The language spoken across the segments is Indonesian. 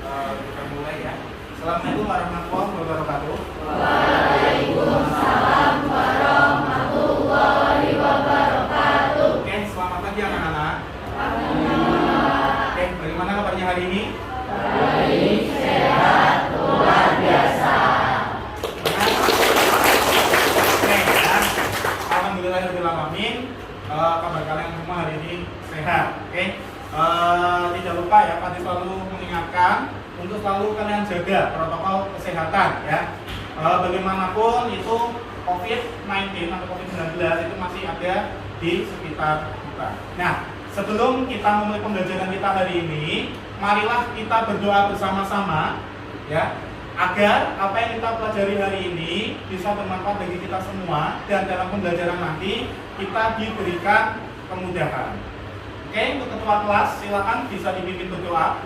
Kita mulai ya. Assalamualaikum warahmatullahi wabarakatuh. Waalaikumsalam warahmatullahi wabarakatuh. Oke, selamat pagi anak-anak. Oke, bagaimana kabarnya hari ini? Baik, sehat, luar biasa. Oke, ya. Alhamdulillahirobbilalamin. Kabar kalian semua hari ini sehat. Oke. Tidak lupa ya, Pak selalu mengingatkan untuk selalu kalian jaga protokol kesehatan ya. Bagaimanapun itu COVID-19 atau COVID-19 itu masih ada di sekitar kita. Nah, sebelum kita memulai pembelajaran kita hari ini, marilah kita berdoa bersama-sama ya, agar apa yang kita pelajari hari ini bisa bermanfaat bagi kita semua dan dalam pembelajaran nanti kita diberikan kemudahan. Oke, untuk ketua kelas silakan bisa dipimpin berdoa.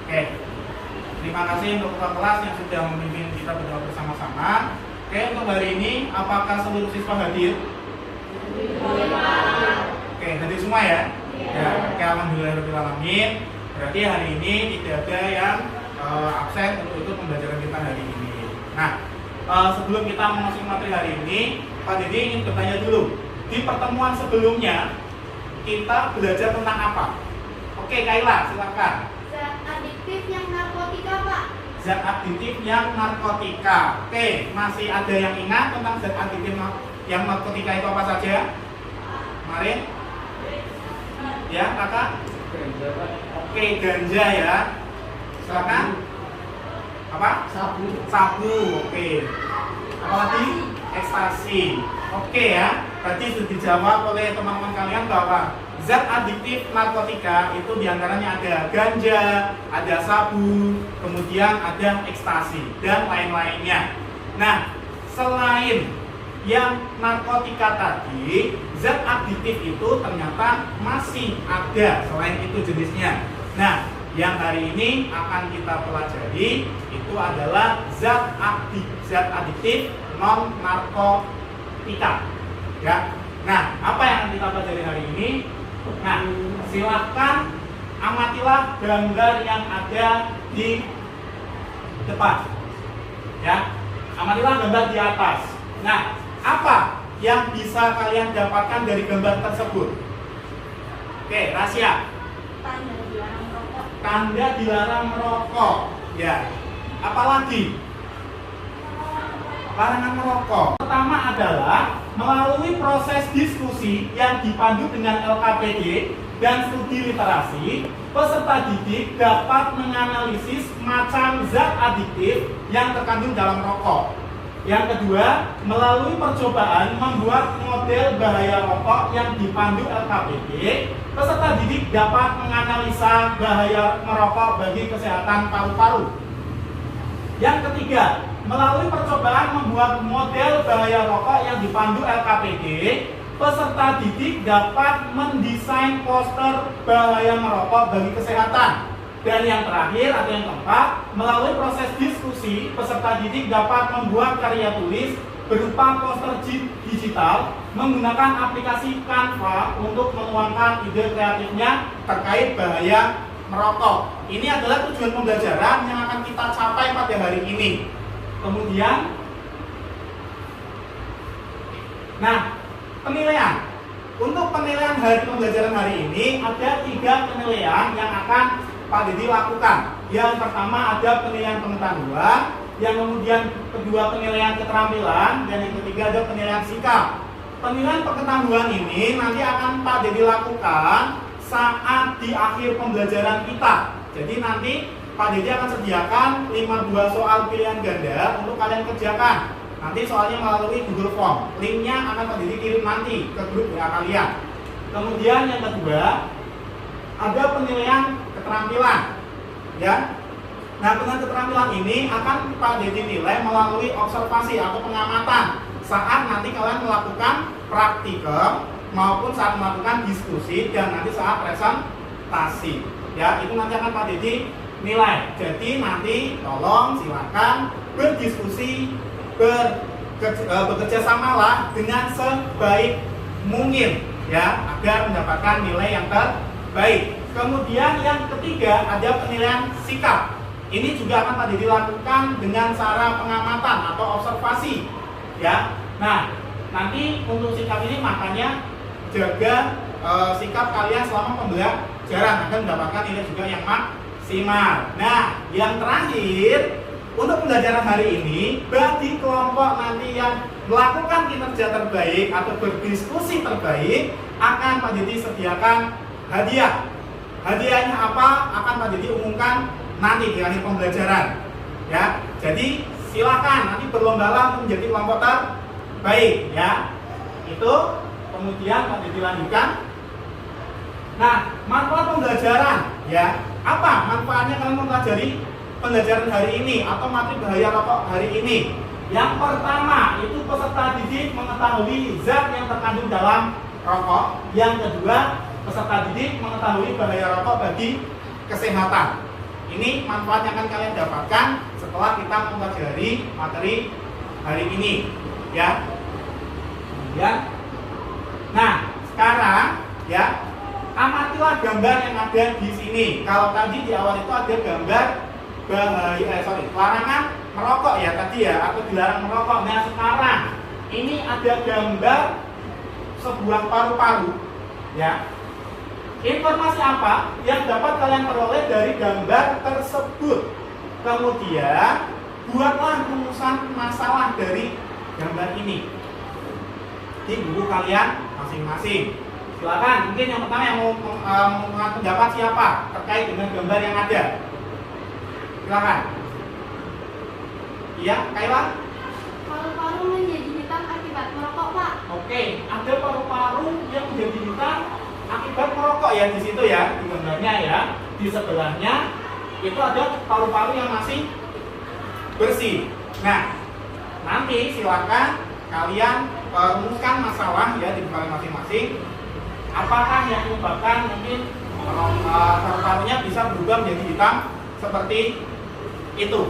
Oke, terima kasih untuk ketua kelas yang sudah memimpin kita berdoa bersama-sama. Oke, untuk hari ini apakah seluruh siswa hadir? Oke, hadir semua ya? Ya, oke, alhamdulillahirobbilalamin. Berarti hari ini tidak ada yang absen untuk ikut pembelajaran kita hari ini. Nah, sebelum kita memasuki materi hari ini, Pak Didi ingin bertanya dulu. Di pertemuan sebelumnya kita belajar tentang apa? Oke, Kaila, silakan. Zat adiktif yang narkotika, Pak. Zat adiktif yang narkotika. Oke, masih ada yang ingat tentang zat adiktif yang narkotika itu apa saja? Kemarin? Ya, kakak? Oke, ganja ya. Silakan. Apa? Sabu. Oke. Apalagi? Ekstasi. Oke ya. Tadi sudah dijawab oleh teman-teman kalian bahwa zat adiktif narkotika itu diantaranya ada ganja, ada sabu, kemudian ada ekstasi dan lain-lainnya. Nah, selain yang narkotika tadi, zat adiktif itu ternyata masih ada selain itu jenisnya. Nah, yang hari ini akan kita pelajari itu adalah zat adiktif non narkotika. Ya. Nah, apa yang akan kita pelajari hari ini? Nah, silahkan amatilah gambar yang ada di depan. Ya, amatilah gambar di atas. Nah, apa yang bisa kalian dapatkan dari gambar tersebut? Oke, rahasia. Tanda dilarang merokok. Tanda dilarang merokok. Ya. Apalagi? Larangan merokok. Pertama adalah melalui proses diskusi yang dipandu dengan LKPD dan studi literasi, peserta didik dapat menganalisis macam zat adiktif yang terkandung dalam rokok. Yang kedua, melalui percobaan membuat model bahaya rokok yang dipandu LKPD, peserta didik dapat menganalisa bahaya merokok bagi kesehatan paru-paru. Yang ketiga, melalui percobaan membuat model bahaya rokok yang dipandu LKPD, peserta didik dapat mendesain poster bahaya merokok bagi kesehatan. Dan yang terakhir atau yang keempat, melalui proses diskusi, peserta didik dapat membuat karya tulis berupa poster digital menggunakan aplikasi Canva untuk menuangkan ide kreatifnya terkait bahaya merokok. Ini adalah tujuan pembelajaran yang akan kita capai pada hari ini. Kemudian, nah, penilaian. Untuk penilaian hari pembelajaran hari ini ada 3 penilaian yang akan Pak Didi lakukan. Yang pertama ada penilaian pengetahuan, yang kemudian kedua penilaian keterampilan, dan yang ketiga ada penilaian sikap. Penilaian pengetahuan ini nanti akan Pak Didi lakukan saat di akhir pembelajaran kita. Jadi nanti Pak Didi akan sediakan 5 buah soal pilihan ganda untuk kalian kerjakan. Nanti soalnya melalui Google Form. Linknya akan Pak Didi kirim nanti ke grup WA kalian. Kemudian yang kedua ada penilaian keterampilan. Ya. Nah, penilaian keterampilan ini akan Pak Didi nilai melalui observasi atau pengamatan saat nanti kalian melakukan praktikum maupun saat melakukan diskusi dan nanti saat presentasi. Ya, itu nanti akan Pak Didi nilai. Jadi nanti tolong silakan berdiskusi, bekerja samalah dengan sebaik mungkin ya, agar mendapatkan nilai yang terbaik. Kemudian yang ketiga ada penilaian sikap. Ini juga akan tadi dilakukan dengan cara pengamatan atau observasi, ya. Nah, nanti untuk sikap ini makanya jaga sikap kalian selama pembelajaran agar mendapatkan nilai juga yang maksimal. Nah, yang terakhir untuk pembelajaran hari ini bagi kelompok nanti yang melakukan kinerja terbaik atau berdiskusi terbaik akan Pak Didi sediakan hadiah. Hadiahnya apa? Akan Pak Didi umumkan nanti di akhir pembelajaran, ya. Jadi silakan nanti berlomba untuk menjadi kelompok terbaik, ya. Itu kemudian Pak Didi lanjutkan. Nah, manfaat pembelajaran, ya. Apa manfaatnya kalian mempelajari pembelajaran hari ini atau materi bahaya rokok hari ini? Yang pertama itu peserta didik mengetahui zat yang terkandung dalam rokok. Yang kedua, peserta didik mengetahui bahaya rokok bagi kesehatan. Ini manfaat yang akan kalian dapatkan setelah kita mempelajari materi hari ini, ya. Ya. Nah, sekarang, ya, amatilah gambar yang ada di sini. Kalau tadi di awal itu ada gambar larangan merokok ya tadi ya, atau dilarang merokok. Nah, sekarang ini ada gambar sebuah paru-paru, ya. Informasi apa yang dapat kalian peroleh dari gambar tersebut? Kemudian buatlah rumusan masalah dari gambar ini di buku kalian masing-masing. Silakan, mungkin yang pertama yang mau mengatakan pendapat siapa terkait dengan gambar yang ada. Silakan. Iya, Kaila? Paru-paru menjadi hitam akibat merokok, Pak. Oke, ada paru-paru yang menjadi hitam akibat merokok ya di situ ya, di gambarnya ya. Di sebelahnya itu ada paru-paru yang masih bersih. Nah, nanti silakan kalian rumuskan masalah ya di kalian masing-masing. Apakah yang menyebabkan mungkin paru-parunya bisa berubah menjadi hitam seperti itu,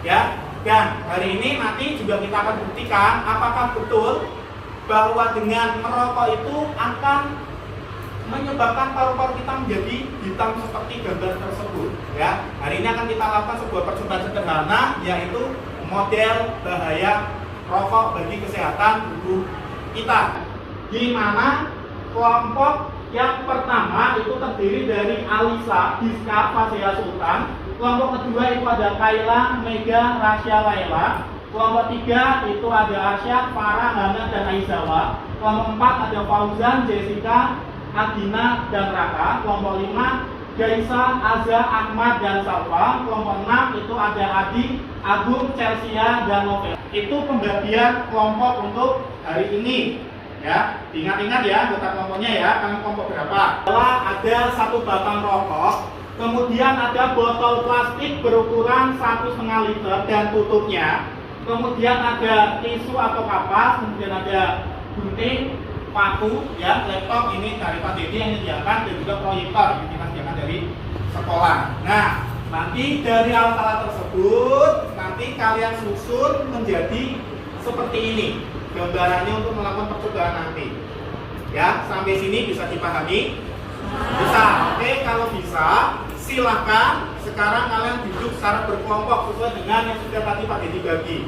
ya. Dan hari ini nanti juga kita akan buktikan apakah betul bahwa dengan merokok itu akan menyebabkan paru-paru kita menjadi hitam seperti gambar tersebut, ya. Hari ini akan kita lakukan sebuah percobaan sederhana, yaitu model bahaya rokok bagi kesehatan tubuh kita, di mana kelompok yang pertama itu terdiri dari Alisa, Giska, Fasya, Sultan. Kelompok kedua itu ada Kaila, Mega, Rasya, Laila. Kelompok tiga itu ada Arsyad, Farah, Hana, dan Aizawa. Kelompok 4 ada Fauzan, Jessica, Adina, dan Raka. Kelompok 5 Gaisa, Azza, Ahmad, dan Salva. Kelompok 6 itu ada Adi, Agung, Chelsea, dan Novel. Itu pembagian kelompok untuk hari ini, ya. Ingat-ingat ya anggota kelompoknya ya. Kalian kelompok berapa? Ada satu batang rokok, kemudian ada botol plastik berukuran 1,5 liter dan tutupnya. Kemudian ada tisu atau kapas, kemudian ada gunting, paku, ya, laptop ini dari Pak Didi yang disediakan, dan juga proyektor yang kita sediakan dari sekolah. Nah, nanti dari alat-alat tersebut nanti kalian susun menjadi seperti ini gambarannya untuk melakukan percobaan nanti. Ya, sampai sini bisa dipahami? Bisa. Oke, kalau bisa silakan sekarang kalian duduk secara berkelompok sesuai dengan yang sudah tadi Pak Didi bagi.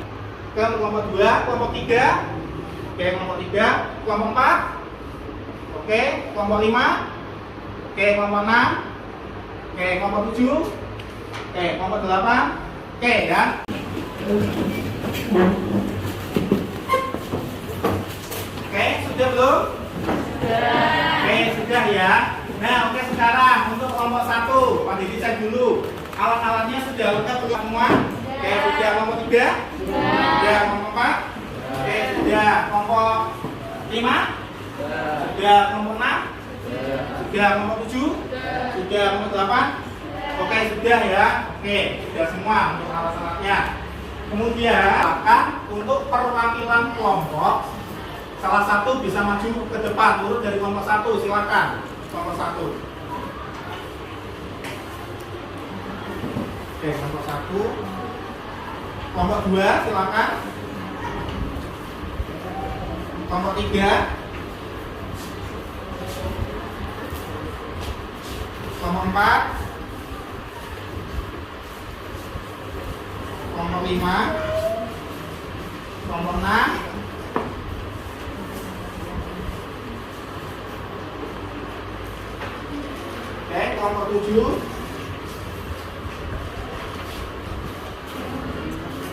Ke kelompok 2, kelompok 3. Oke, kelompok 3, kelompok 4. Oke, kelompok 5. Oke, kelompok 6. Oke, kelompok 7. Oke, kelompok 8. Oke, ya. Oke, sudah belum? Sudah. Oke, sudah ya. Nah, oke, sekarang untuk kelompok 1, Pak Didi cek dulu. Alat-alatnya sudah lengkap semua? Oke, sudah. Kelompok 3? Sudah. Kelompok 4? Oke, sudah. Kelompok 5? Sudah. Kelompok 6? Sudah. Kelompok 7? Sudah. Kelompok 8? Oke, sudah ya. Oke, sudah semua untuk alat-alatnya. Kemudian akan untuk perwakilan kelompok, salah satu bisa maju ke depan, urut dari kelompok 1, silakan. Kelompok 1. Oke, kelompok 1. Kelompok 2, silakan. Kelompok 3. kelompok 4, kelompok 5, kelompok 6, oke, kelompok 7,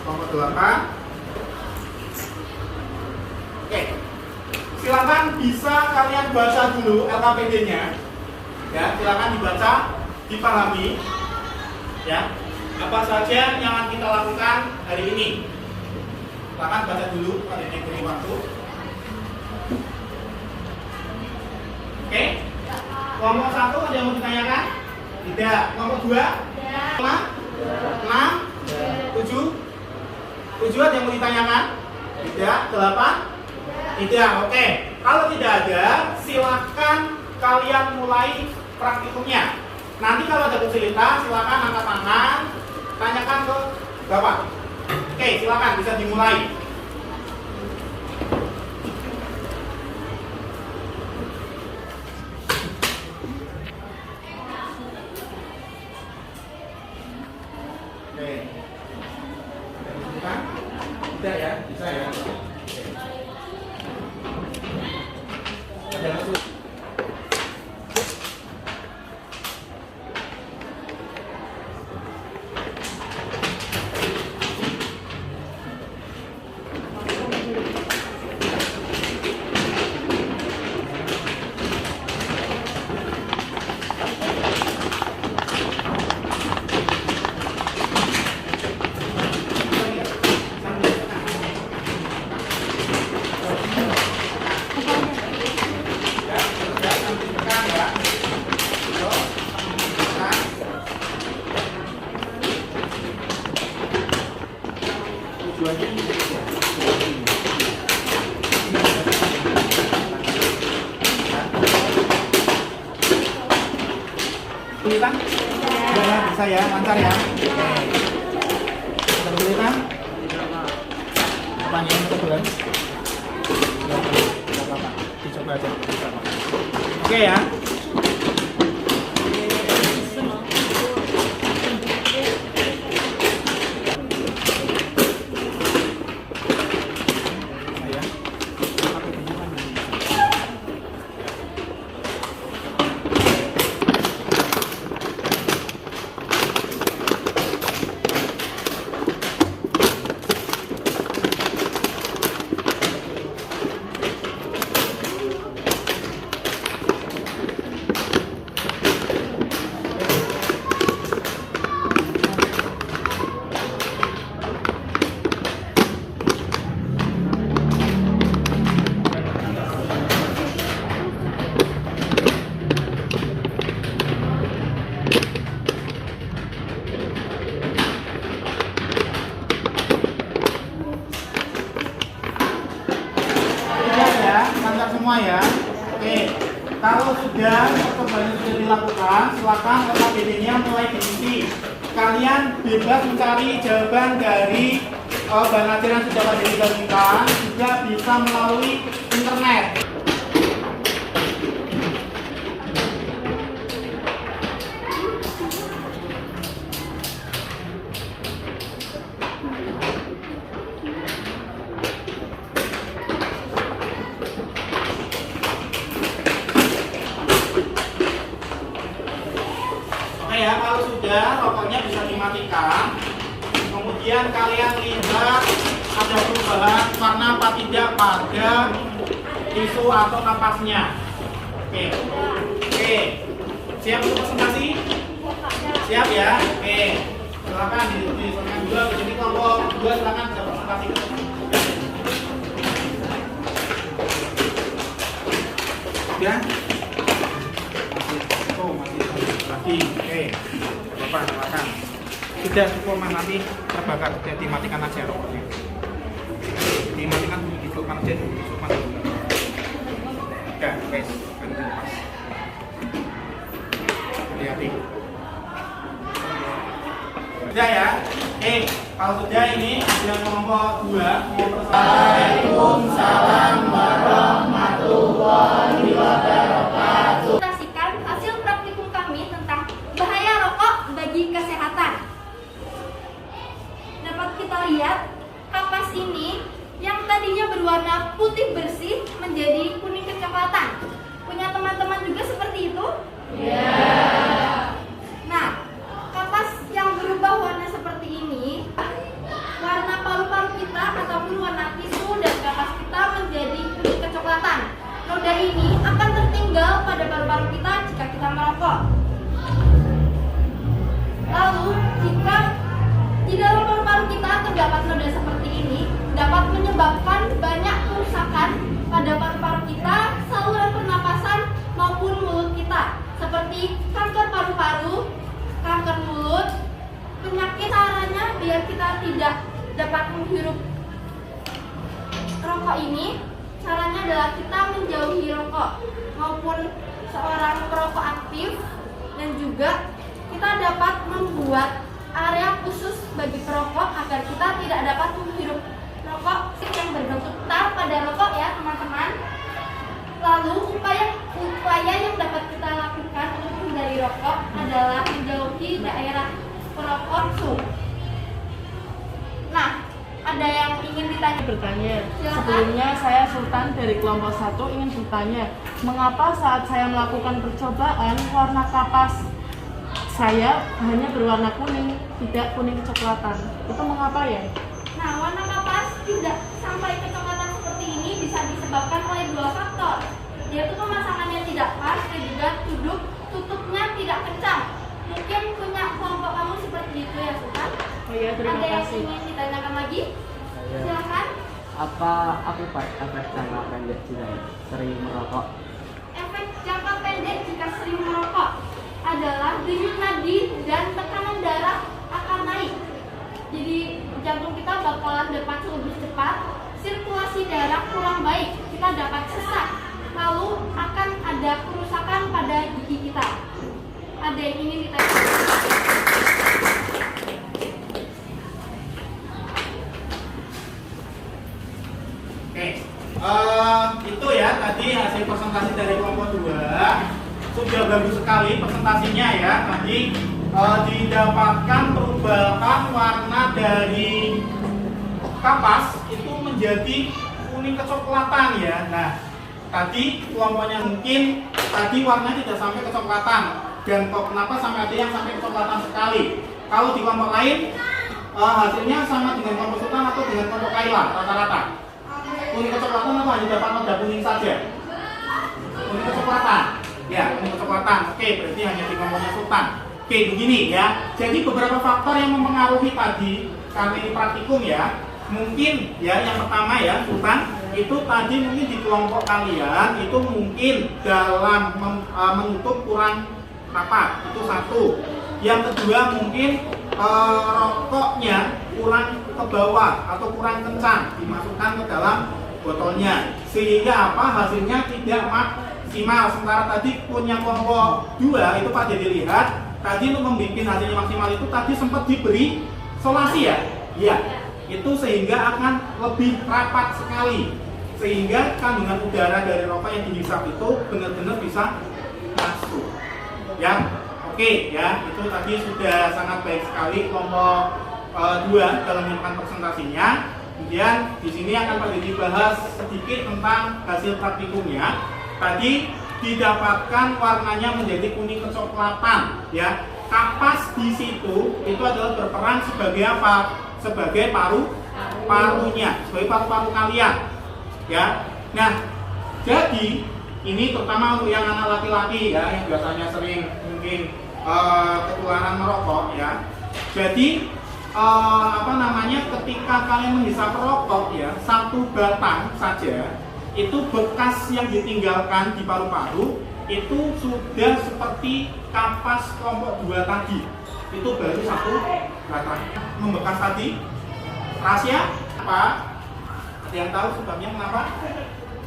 kelompok 8. Oke, silakan bisa kalian baca dulu LKPD-nya. Ya, silakan dibaca, dipahami. Ya, apa saja yang akan kita lakukan hari ini. Silakan baca dulu pada diberi waktu. Oke, kelompok 1 ada yang mau ditanyakan? Tidak. Kelompok 2? 5? 6? 7? 7 ada yang mau ditanyakan? Tidak. 8? Tidak. Oke, kalau tidak ada, silakan kalian mulai praktikumnya. Nanti kalau ada kesulitan, silakan angkat tangan, tanyakan ke Bapak. Oke, silakan bisa dimulai. Oke. Ada kesulitan? Tidak ya, bisa ya. Ada kesulitan. Kesulitan? Ya, bisa ya, lancar ya. Ada kesulitan? Apanya yang kebetulan? Tidak apa-apa, dicoba aja. Oke ya. Semua ya. Oke, kalau sudah percobaan sudah dilakukan, silakan LKPD-nya mulai diisi. Kalian bebas mencari jawaban dari bahan ajar yang sudah dibagikan, juga bisa melalui internet. Ya, kalau sudah rokoknya bisa dimatikan. Kemudian kalian lihat ada perubahan warna apa tidak pada tisu atau napasnya. Oke, siap untuk presentasi? Siap ya. Oke, silakan diselesaikan dulu. Jadi kelompok 2 silakan bisa presentasi. Ya. Lagi, oke, Bapak silakan. Sudah cukup mas, nanti terbakar, jadi dimatikan aja rokoknya. Dimatikan dulu, hidupkan aja dulu, hidupkan dulu. Udah, guys, pas. Hati-hati. Sudah ya, kalau sudah ini yang kelompok 2 mau Waalaikumsalam warahmatullahi wabarakatuh. Presentasikan hasil praktikum kami tentang seperti kanker paru-paru, kanker mulut, penyakit. Caranya biar kita tidak dapat menghirup rokok ini, caranya adalah kita menjauhi rokok maupun seorang perokok aktif, dan juga kita dapat membuat area khusus bagi perokok agar kita tidak dapat menghirup rokok yang berbentuk tar pada rokok ya teman-teman. Lalu upaya yang dapat kita lakukan untuk menghindari rokok adalah menjauhi daerah perokok langsung. Nah, ada yang ingin ditanya? Bertanya. Silakan. Sebelumnya saya Sultan dari kelompok 1 ingin bertanya, mengapa saat saya melakukan percobaan warna kapas saya hanya berwarna kuning, tidak kuning kecoklatan? Itu mengapa ya? Nah, warna kapas tidak sampai kecoklatan seperti ini bisa disebabkan oleh dua faktor, yaitu pemasangannya tidak pas dan juga tutupnya tidak kencang. Mungkin punya kelompok kamu seperti itu ya, Sultan? Oh iya, terima Ada yang kasih. ingin ditanyakan lagi? Silakan. Apa akibat efek jangka pendek jika sering merokok? Efek jangka pendek jika sering merokok adalah denyut nadi dan tekanan darah akan naik. Jadi jantung kita bakalan berpacu lebih cepat, sirkulasi darah kurang baik, kita dapat sesak, lalu akan ada kerusakan pada gigi kita. Ada yang ingin ditanyakan? Oke, itu ya tadi hasil presentasi dari kelompok 2. Sudah bagus sekali presentasinya ya. Tadi didapatkan perubahan warna dari kapas itu menjadi kuning kecoklatan ya. Nah, tadi kelompoknya mungkin tadi warnanya tidak sampai kecoklatan, dan kok kenapa sampai ada yang sampai kecoklatan sekali? Kalau di kelompok lain hasilnya sama dengan kelompok Sultan atau dengan kelompok Kaila rata-rata. Kuning kecoklatan atau hanya dapat noda kuning saja? Kuning kecoklatan. Ya, kuning kecoklatan. Oke, berarti hanya di kelompoknya Sultan. Oke, begini ya. Jadi beberapa faktor yang mempengaruhi tadi karena ini praktikum ya. Mungkin ya yang pertama ya, Sultan, itu tadi mungkin di kelompok kalian itu mungkin dalam menutup kurang rapat. Itu satu. Yang kedua mungkin rokoknya kurang ke bawah atau kurang kencang dimasukkan ke dalam botolnya, sehingga apa hasilnya tidak maksimal. Sementara tadi punya kelompok 2 itu pada dilihat tadi untuk membuat hasilnya maksimal itu tadi sempat diberi solasi ya, iya itu sehingga akan lebih rapat sekali, sehingga kandungan udara dari rokok yang dihisap itu benar-benar bisa masuk ya. Oke ya, itu tadi sudah sangat baik sekali kelompok 2 dalam menyampaikan presentasinya. Kemudian di sini akan pada dibahas sedikit tentang hasil praktikumnya. Tadi didapatkan warnanya menjadi kuning kecoklatan ya. Kapas di situ itu adalah berperan sebagai apa? Sebagai parunya, sebagai paru-paru kalian ya. Nah, jadi ini terutama untuk yang anak laki-laki ya, yang biasanya sering mungkin ketularan merokok ya. Jadi ketika kalian menghisap rokok ya, satu batang saja itu bekas yang ditinggalkan di paru-paru itu sudah seperti kapas kelompok 2 tadi. Itu baru satu batang membekas tadi. Rahasia apa? Ada yang tahu sebabnya kenapa?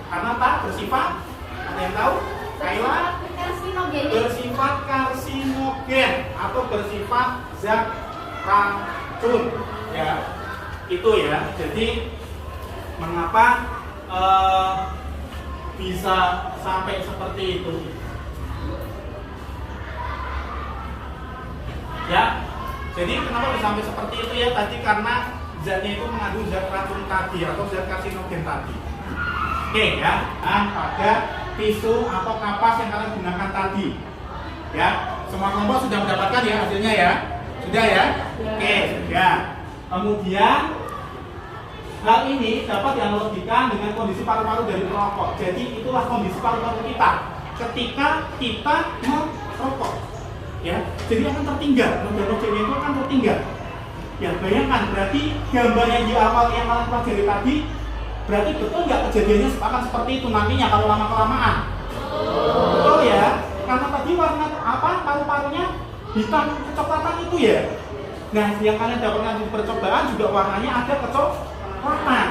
Karena tak bersifat. Ada yang tahu? Kaila? Bersifat karsinogen atau bersifat zat racun ya. Itu ya. Jadi mengapa bisa sampai seperti itu ya. Jadi kenapa bisa sampai seperti itu ya? Tadi karena zatnya itu mengandung zat racun tadi atau zat karsinogen tadi. Oke ya. Nah, pada tisu atau kapas yang kalian gunakan tadi ya. Semua kelompok sudah mendapatkan ya hasilnya ya? Sudah ya? Oke, sudah. Kemudian hal ini dapat dianalogikan dengan kondisi paru-paru dari perokok. Jadi itulah kondisi paru-paru kita ketika kita merokok ya. Jadi akan tertinggal, noda-nodanya itu akan tertinggal ya. Bayangkan, berarti gambar yang di awal yang kalian pelajari tadi, berarti betul nggak kejadiannya akan seperti itu nantinya kalau lama-kelamaan? Betul ya, karena tadi warna hitam kecoklatan itu ya. Nah, yang kalian dapatkan di percobaan juga warnanya ada kecoklatan.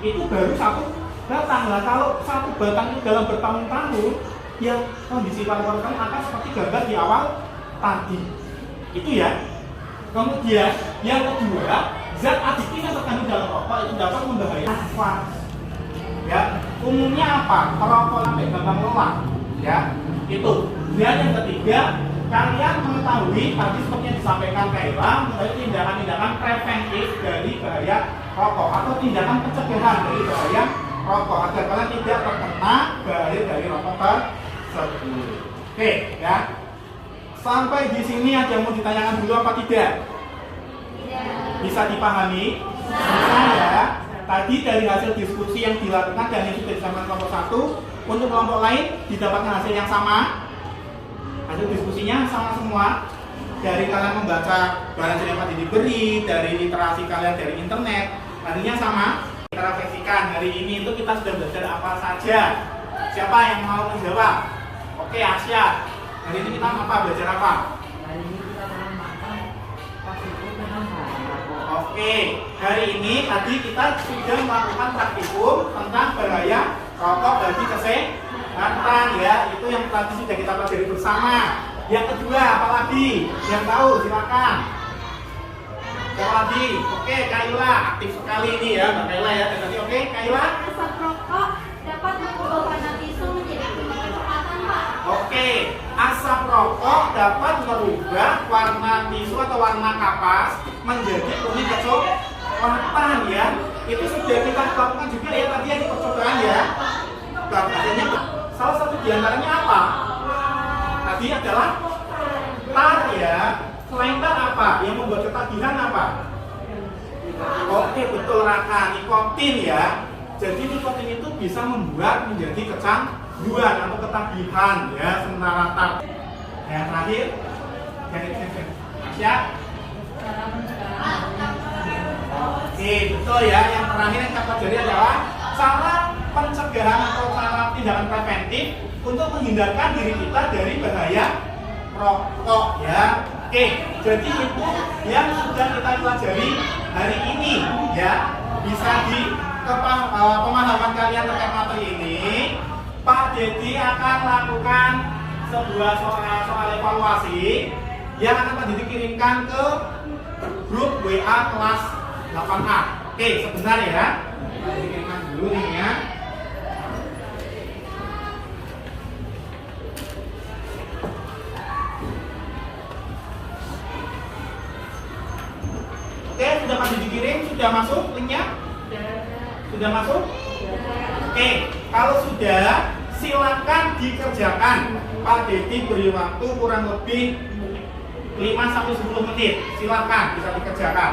Itu baru satu batang. Nah, kalau satu batang itu dalam bertahun-tahun, ya kondisi paru-paru kalian akan seperti gambar di awal tadi. Itu ya. Kemudian yang kedua, zat adiktif yang terkandung dalam rokok itu dapat membahayakan nafas. Ya, umumnya apa? Perokok sampai gampang lelah. Ya, itu. Dan yang ketiga, kalian mengetahui tadi seperti yang disampaikan Kaila, mengetahui tindakan-tindakan preventif dari bahaya rokok atau tindakan pencegahan dari bahaya rokok agar kalian tidak terkena bahaya dari rokok tersebut. Oke, ya. Sampai di sini ada yang mau ditanyakan dulu apa tidak? Bisa dipahami? Bisa ya. Tadi dari hasil diskusi yang dilakukan dan yang sudah disampaikan kelompok 1, untuk kelompok lain didapatkan hasil yang sama. Hasil diskusinya sama semua. Dari kalian membaca barang yang tadi diberi, dari literasi kalian dari internet, nantinya sama. Kita refleksikan hari ini itu kita sudah belajar apa saja. Siapa yang mau menjawab? Oke, Asya. Hari ini kita belajar apa? Hari ini kita mengamalkan praktikum tentang bahaya rokok. Oke, hari ini tadi kita sudah melakukan praktikum tentang bahaya rokok bagi kesehatan ya. Itu yang tadi sudah kita pelajari bersama. Yang kedua, apalagi? Yang tahu silakan. Siapa lagi? Oke, Kaila aktif sekali ini ya, Mbak Kaila ya. Tadi oke, Kaila. Asap rokok dapat mengubah warna tisu menjadi kuning kecoklatan, Pak. Oke, asap rokok dapat merubah warna tisu atau warna kapas menjadi kuning kecoklatan ya. Itu sudah kita lakukan juga ya tadi yang di percobaan ya. Hasilnya salah satu diantaranya apa? Tadi adalah tar ya. Selain tar apa? Yang membuat ketagihan apa? Oke, betul Raka, nikotin ya. Jadi nikotin itu bisa membuat menjadi kecanduan atau ketagihan ya, sementara tar. Yang terakhir, Asya. Oke, betul ya. Yang terakhir yang kita pelajari adalah cara pencegahan atau cara tindakan preventif untuk menghindarkan diri kita dari bahaya rokok ya. Oke, jadi itu yang sudah kita pelajari hari ini ya. Bisa di pemahaman kalian terkait materi ini, Pak Dedi akan lakukan sebuah soal evaluasi yang akan Pak Dedi kirimkan ke grup WA kelas 8A. Oke, sebentar ya. Pak Dedi kirimkan dulu nih ya. Oke, sudah Pak Dedi kirim, sudah masuk linknya? Sudah masuk? Oke, kalau sudah silakan dikerjakan. Pak Dedi beri waktu kurang lebih 5-10 menit. Silakan bisa dikerjakan.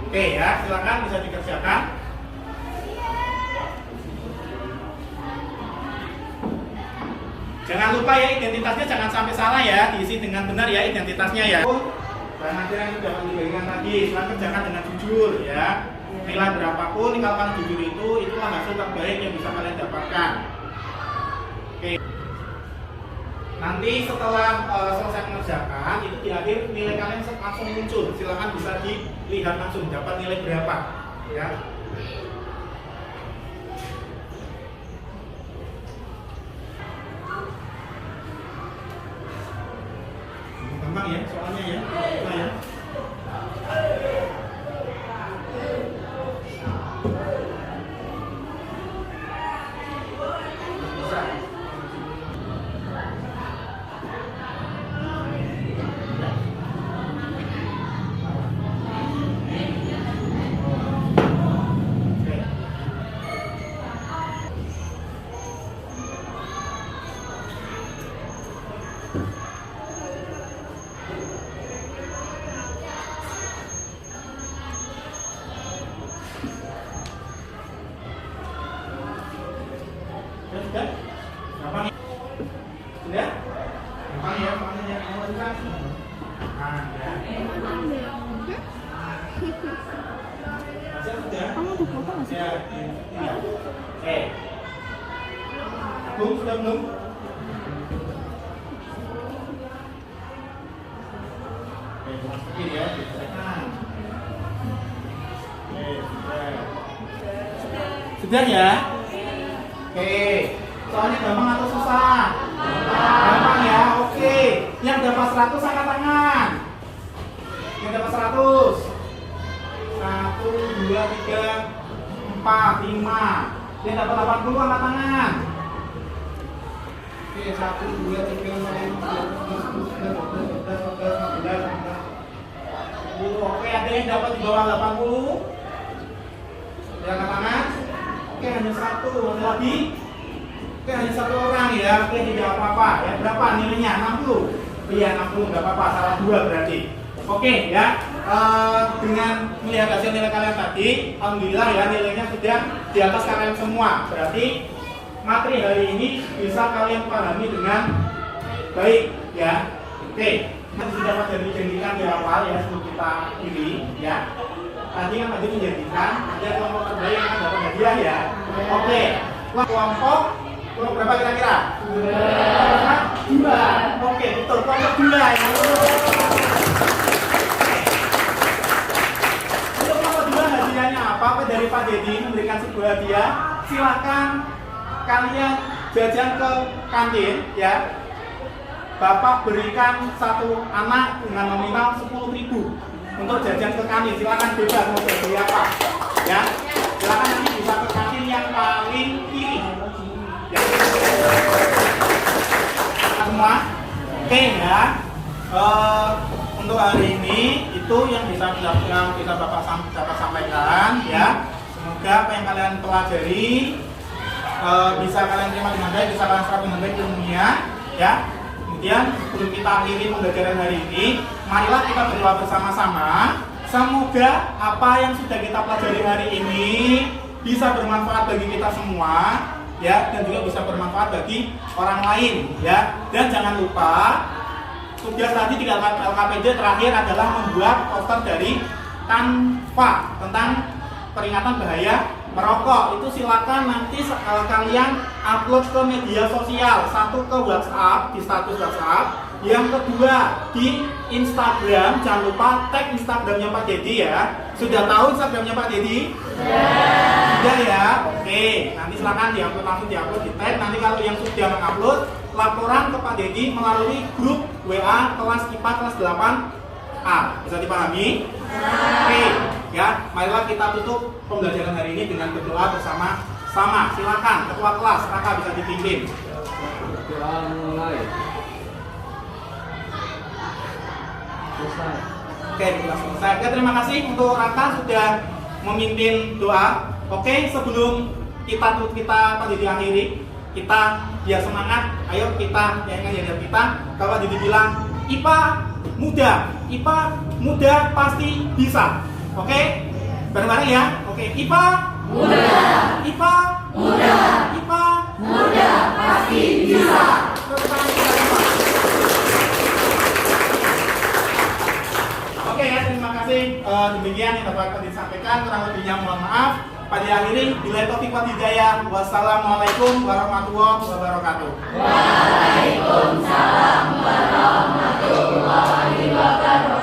Oke ya, silakan bisa dikerjakan. Jangan lupa ya identitasnya jangan sampai salah ya, diisi dengan benar ya identitasnya ya. Dan nanti yang sudah diberikan tadi, silakan kerjakan dengan jujur ya. Nilai berapapun, kalau kalian jujur itulah hasil terbaik yang bisa kalian dapatkan. Oke. Nanti setelah selesai mengerjakan, itu di akhir nilai kalian langsung muncul. Silakan bisa dilihat langsung dapat nilai berapa ya. Gampang ya soalnya ya. Nah, ya. Sudah? Gampang ya? Sudah? Gampang ya? Soalnya ya, mau bukan? Nah, ya. Sudah? Kamu udah foto nggak sih? Ya, ya. Belum? Sudah belum? Oke ya, nah. Oke, sudah ya? Oke, soalnya gampang atau susah? Gampang ya, oke. Yang dapat 100 angkat tangan. Yang dapat 100. 1, 2, 3, 4, 5. Yang dapat 80 angkat tangan. Oke, 1, 2, 3, 4, 5, 6, 7, 8, 9, 10. Oke, ada yang dapat di bawah 80? Yang angkat tangan? Oke, hanya 1. Ada lagi? Oke, hanya 1 orang ya. Oke, tidak apa-apa ya. Berapa nilainya? 60. Iya, 60 nggak apa-apa. Salah 2 berarti. Oke ya. Dengan melihat hasil nilai kalian tadi, alhamdulillah ya nilainya sudah di atas kalian semua. Berarti materi hari ini bisa kalian pahami dengan baik ya. Oke, nanti sudah pada dijanjikan di awal ya sebelum kita pilih ya. Tadi kan tadi menjanjikan ada kelompok terbaik yang akan dapat hadiah ya. Oke, kelompok berapa kira-kira? 2. Oke, betul, kelompok 2 ya. Untuk kelompok 2 hadiahnya apa? Dari Pak Dedi memberikan sebuah hadiah. Silakan kalian jajan ke kantin ya. Bapak berikan satu anak dengan nominal 10.000 untuk jajan ke kantin. Silakan bebas mau beli apa ya. Silakan nanti bisa ke kantin yang paling kiri ya. Semua oke ya. Untuk hari ini itu yang bisa Bapak sampaikan ya. Semoga apa yang kalian pelajari bisa kalian terima dengan baik, bisa kalian serap dengan baik ilmunya ya. Kemudian sebelum kita akhiri pembelajaran hari ini, marilah kita berdoa bersama-sama. Semoga apa yang sudah kita pelajari hari ini bisa bermanfaat bagi kita semua ya, dan juga bisa bermanfaat bagi orang lain ya. Dan jangan lupa tugas nanti di LKPD terakhir adalah membuat poster dari Canva tentang peringatan bahaya merokok. Itu silakan nanti kalian upload ke media sosial. Satu ke WhatsApp, di status WhatsApp. Yang kedua di Instagram. Jangan lupa tag Instagramnya Pak Dedi ya. Sudah tahu Instagramnya Pak Dedi? Sudah ya. Oke, nanti silakan diupload, langsung diupload di tag. Nanti kalau yang sudah mengupload, laporan ke Pak Dedi melalui grup WA kelas IPA kelas 8A. Bisa dipahami? Oke, ya. Marilah kita tutup pembelajaran hari ini dengan berdoa bersama-sama. Silakan ketua kelas Raka bisa dipimpin. Doa mulai. Selesai. Oke, kelas selesai. Oke, terima kasih untuk Raka sudah memimpin doa. Oke, sebelum kita Pak Dedi akhiri, kita biar semangat. Ayo kita yang kita. Kalau Pak Dedi bilang IPA muda pasti bisa. Oke? Bareng-bareng ya. Oke, IPA muda pasti bisa. Oke ya, terima kasih. Demikian yang dapat disampaikan, kurang lebihnya mohon maaf. Pada akhiri, bila taufiq wal hidayah. Wassalamualaikum warahmatullahi wabarakatuh. Waalaikumsalam warahmatullahi wabarakatuh.